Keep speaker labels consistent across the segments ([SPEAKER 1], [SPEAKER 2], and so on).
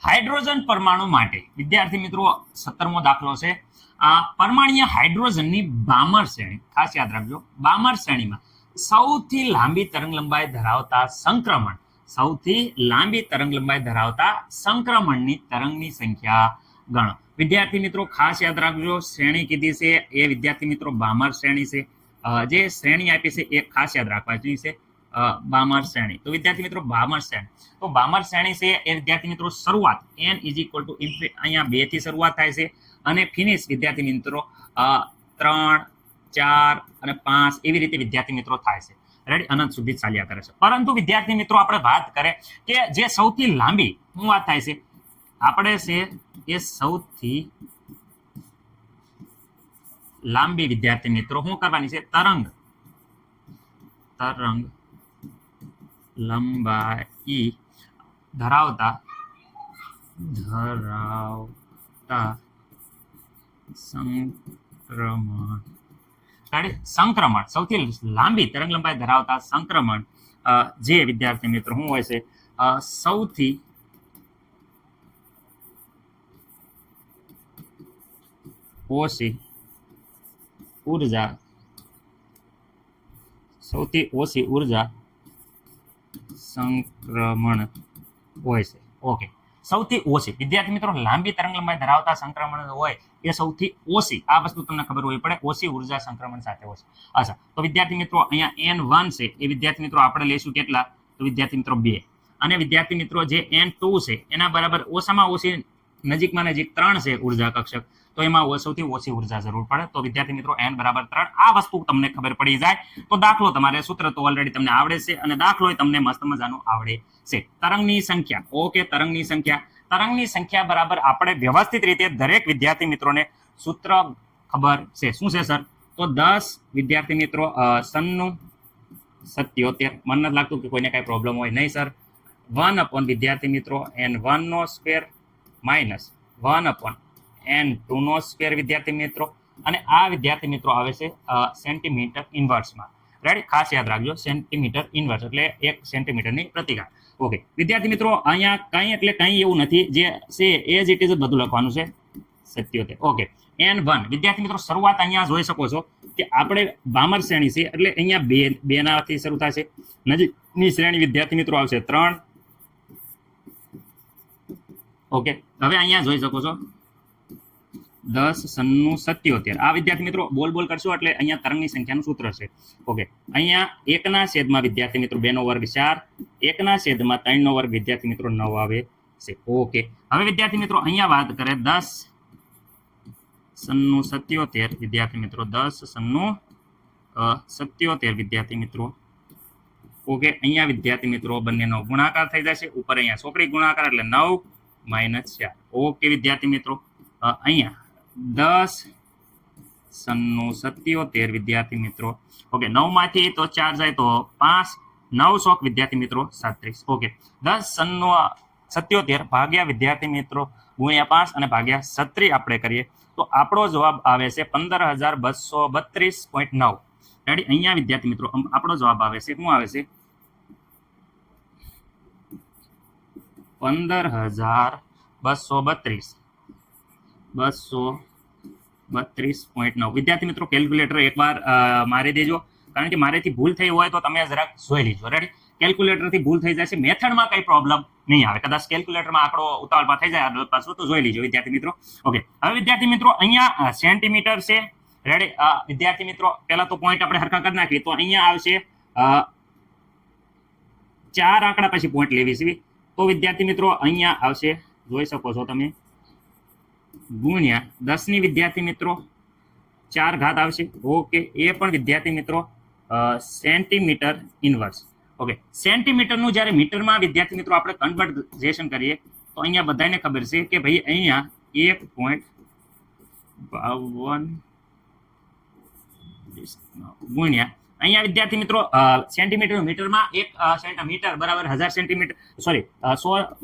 [SPEAKER 1] Hydrogen પરમાણુ માટે વિદ્યાર્થી મિત્રો 17મો દાખલો છે. આ પરમાણ્વીય હાઇડ્રોજનની બામર શ્રેણી, ખાસ યાદ રાખજો, બામર શ્રેણીમાં સૌથી લાંબી તરંગલંબાઈ ધરાવતા સંક્રમણ, સૌથી લાંબી તરંગલંબાઈ ધરાવતા સંક્રમણની તરંગની સંખ્યા ગણો. વિદ્યાર્થી મિત્રો ખાસ યાદ રાખજો, શ્રેણી કીધી છે એ વિદ્યાર્થી મિત્રો બામર શ્રેણી છે. જે શ્રેણી આપી છે એ ખાસ યાદ રાખવાની છે, બામર શ્રેણી. તો વિદ્યાર્થી મિત્રો બામર શ્રેણી, તો બામર શ્રેણી છે એ વિદ્યાર્થી મિત્રો શરૂઆત n = અહીંયા 2 થી શરૂઆત થાય છે અને ફિનિશ વિદ્યાર્થી મિત્રો 3, 4 અને 5 એવી રીતે વિદ્યાર્થી મિત્રો થાય છે. રેડી, અનંત સુધી ચાલ્યા કરે છે. પરંતુ વિદ્યાર્થી મિત્રો આપણે વાત કરે કે જે સૌથી લાંબી શું વાત થાય છે, આપણે છે એ સૌથી લાંબી વિદ્યાર્થી મિત્રો શું કરવાની છે, તરંગ લંબાઈ ધરાવતા સંક્રમણ, સૌથી લાંબી તરંગ લંબાઈ ધરાવતા સંક્રમણ જે વિદ્યાર્થી મિત્રો શું હોય છે, સૌથી ઓછી ઉર્જા સંક્રમણ હોય છે. ઓકે, સૌથી ઓછી વિદ્યાર્થી મિત્રો લાંબી તરંગ લંબાઈ ધરાવતા સંક્રમણ હોય એ સૌથી ઓછી, આ વસ્તુ તમને ખબર હોવી પડે, ઓછી ઉર્જા સંક્રમણ સાથે હોય છે. અચ્છા, તો વિદ્યાર્થી મિત્રો અહીંયા n1 છે એ વિદ્યાર્થી મિત્રો આપણે લઈશું કેટલા, તો વિદ્યાર્થી મિત્રો 2, અને વિદ્યાર્થી મિત્રો જે n2 છે એના બરાબર ઓછામાં ઓછી નજીકમાં નજીક 3 છે ઉર્જા કક્ષક, તો એમાં સૌથી ઓછી ઉર્જા જરૂર પડે. તો વિદ્યાર્થી મિત્રો n = 3, આ વસ્તુ તમને ખબર પડી જાય તો દાખલો તમારે સૂત્ર તો ઓલરેડી તમને આવડે છે અને દાખલો તમને મસ્ત મજાનો આવડે છે. તરંગની સંખ્યા, ઓકે, તરંગની સંખ્યા બરાબર આપણે વ્યવસ્થિત રીતે દરેક વિદ્યાર્થી મિત્રોને સૂત્ર ખબર છે. શું છે સર? તો 10 વિદ્યાર્થી મિત્રો 97, મને નથી લાગતું કે કોઈને કાંઈ પ્રોબ્લેમ હોય નહીં સર. 1 વિદ્યાર્થી મિત્રો n1² - 1 n2² વિદ્યાર્થી મિત્રો, અને આ વિદ્યાર્થી મિત્રો આવે છે સેન્ટીમીટર ઇન્વર્સમાં. રેડી, ખાસ યાદ રાખજો, સેન્ટીમીટર ઇન્વર્સ એટલે 1 સેન્ટીમીટરની પ્રતિઘાત. ઓકે વિદ્યાર્થી મિત્રો અહીંયા કંઈ એટલે કંઈ એવું નથી, જે છે એઝ ઇટ ઇઝ બધું લખવાનું છે, 77. ઓકે, n1 વિદ્યાર્થી મિત્રો શરૂઆત અહીંયા જોઈ શકો છો કે આપણે બામર શ્રેણી છે એટલે અહીંયા 2 નાથી શરૂ થશે. નજીકની શ્રેણી વિદ્યાર્થી મિત્રો આવશે 3. ઓકે, હવે અહીંયા જોઈ શકો છો 10, 97. આ વિદ્યાર્થી મિત્રો બોલ કરશો એટલે અહીંયા તરંગની સંખ્યાનું સૂત્ર છે. ઓકે, અહીંયા 1/, વિદ્યાર્થી મિત્રો 2 નો વર્ગ 4, 1/, 3 નો વર્ગ વિદ્યાર્થી મિત્રો 9 આવે છે. ઓકે, હવે વિદ્યાર્થી મિત્રો અહીંયા વાત કરે 10, 97 વિદ્યાર્થી મિત્રો 10, 97 વિદ્યાર્થી મિત્રો. ઓકે, અહીંયા વિદ્યાર્થી મિત્રો બંનેનો ગુણાકાર થઈ જશે, ઉપર અહીંયા ચોકડી ગુણાકાર એટલે 9 - 4. ઓકે વિદ્યાર્થી મિત્રો, અહીંયા 10, 97 વિદ્યાર્થી મિત્રો. ઓકે, 9 માંથી તો 4 જાય તો 5, 9 ચોક વિદ્યાર્થી મિત્રો 37. ઓકે, 10, 97 ભાગ્યા વિદ્યાર્થી મિત્રો ગુણ્યા 5 અને ભાગ્યા 36 આપણે કરીએ તો આપણો જવાબ આવે છે 15232.9. રેડી, અહીંયા વિદ્યાર્થી મિત્રો આપણો જવાબ આવે છે, શું આવે છે, 15232.9. વિદ્યાર્થી મિત્રો કેલ્ક્યુલેટર એકવાર મારી દેજો, કારણ કે મારેથી ભૂલ થઈ હોય તો તમે જરાક જોઈ લીજો. રેડી, કેલ્ક્યુલેટરથી ભૂલ થઈ જશે, મેથડમાં કંઈ પ્રોબ્લેમ નહીં આવે, કદાચ કેલ્ક્યુલેટરમાં આંકડો ઉતાવળમાં થઈ જાય પાછું તો જોઈ લીજો વિદ્યાર્થી મિત્રો. ઓકે, હવે વિદ્યાર્થી મિત્રો અહીંયા સેન્ટીમીટર છે. રેડી, વિદ્યાર્થી મિત્રો પહેલા તો પોઈન્ટ આપણે હરખા કરી નાખીએ તો અહીંયા આવશે 4 આંકડા પછી પોઈન્ટ લેવી છે. તો વિદ્યાર્થી મિત્રો અહીંયા આવશે, જોઈ શકો છો તમે, ગુણ્યા 10 વિદ્યાર્થી મિત્રો 4 ઘાત આવશે. ઓકે, એ પણ વિદ્યાર્થી મિત્રો સેન્ટીમીટર ઇન્વર્સ. ઓકે, સેન્ટીમીટરનું જ્યારે મીટરમાં વિદ્યાર્થી મિત્રો આપણે કન્વર્ઝેશન કરીએ તો અહીંયા બધાને ખબર છે કે ભાઈ અહીંયા 1.52 ગુણ્યા અહીંયા વિદ્યાર્થી મિત્રો સેન્ટીમીટર મીટરમાં 1 સેન્ટીમીટર બરાબર 1000 સેન્ટીમીટર, સોરી 100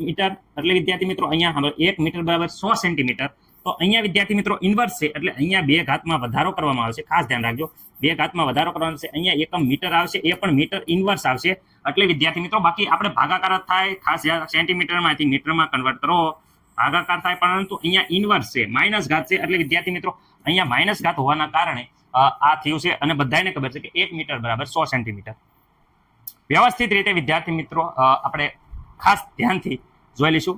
[SPEAKER 1] મીટર, એટલે વિદ્યાર્થી મિત્રો અહીંયા 1 મીટર બરાબર 100 સેન્ટીમીટર. તો અહીંયા વિદ્યાર્થી મિત્રો ઇન્વર્સ છે એટલે અહીંયા 2 ઘાતમાં વધારો કરવામાં આવશે, ખાસ ધ્યાન રાખજો, 2 ઘાતમાં વધારો કરવાનો છે. અહીંયા એકમ મીટર આવશે, એ પણ મીટર ઇન્વર્સ આવશે. એટલે વિદ્યાર્થી મિત્રો બાકી આપણે ભાગાકાર થાય, ખાસ સેન્ટીમીટરમાંથી મીટરમાં કન્વર્ટ કરો ભાગાકાર થાય, પરંતુ અહીંયા ઇન્વર્સ છે, માઇનસ ઘાત છે, એટલે વિદ્યાર્થી મિત્રો અહીંયા માઇનસ ઘાત હોવાના કારણે આ થયું છે. અને બધાને ખબર છે કે 1 મીટર બરાબર 100 સેન્ટીમીટર. વ્યવસ્થિત રીતે વિદ્યાર્થી મિત્રો આપણે ખાસ ધ્યાનથી જોઈ લઈશું.